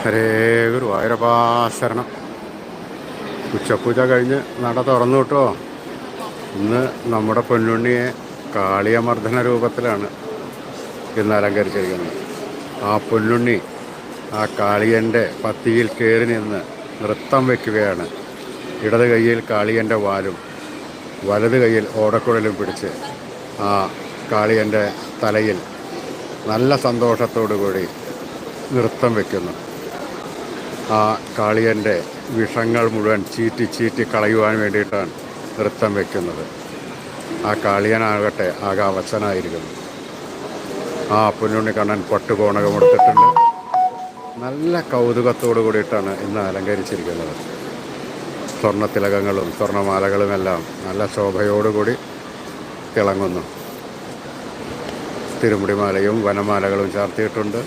ഹരേ ഗുരുവായൂരപ്പാ ശരണം. ഉച്ചപ്പൂജ കഴിഞ്ഞ് നട തുറന്നു കേട്ടോ. ഇന്ന് നമ്മുടെ പൊന്നുണ്ണിയെ കാളിയമർദ്ദന രൂപത്തിലാണ് ഇന്ന് അലങ്കരിച്ചിരിക്കുന്നത്. ആ പൊന്നുണ്ണി ആ കാളിയൻ്റെ പത്തിയിൽ കയറി നിന്ന് നൃത്തം വയ്ക്കുകയാണ്. ഇടത് കൈയിൽ കാളിയൻ്റെ വാലും വലത് കൈയിൽ ഓടക്കുഴലും പിടിച്ച് ആ കാളിയൻ്റെ തലയിൽ നല്ല സന്തോഷത്തോടു കൂടി നൃത്തം വയ്ക്കുന്നു. ആ കാളിയൻ്റെ വിഷങ്ങൾ മുഴുവൻ ചീറ്റി ചീറ്റി കളയുവാൻ വേണ്ടിയിട്ടാണ് നൃത്തം വയ്ക്കുന്നത്. ആ കാളിയനാകട്ടെ ആകാവശനായിരിക്കുന്നു. ആ പൊന്നുണ്ണി കണ്ണൻ പട്ടുകോണകമെടുത്തിട്ടുണ്ട്. നല്ല കൗതുകത്തോടു കൂടിയിട്ടാണ് ഇന്ന് അലങ്കരിച്ചിരിക്കുന്നത്. സ്വർണ്ണത്തിലകങ്ങളും സ്വർണ്ണമാലകളുമെല്ലാം നല്ല ശോഭയോടുകൂടി തിളങ്ങുന്നു. തിരുമുടിമാലയും വനമാലകളും ചാർത്തിയിട്ടുണ്ട്.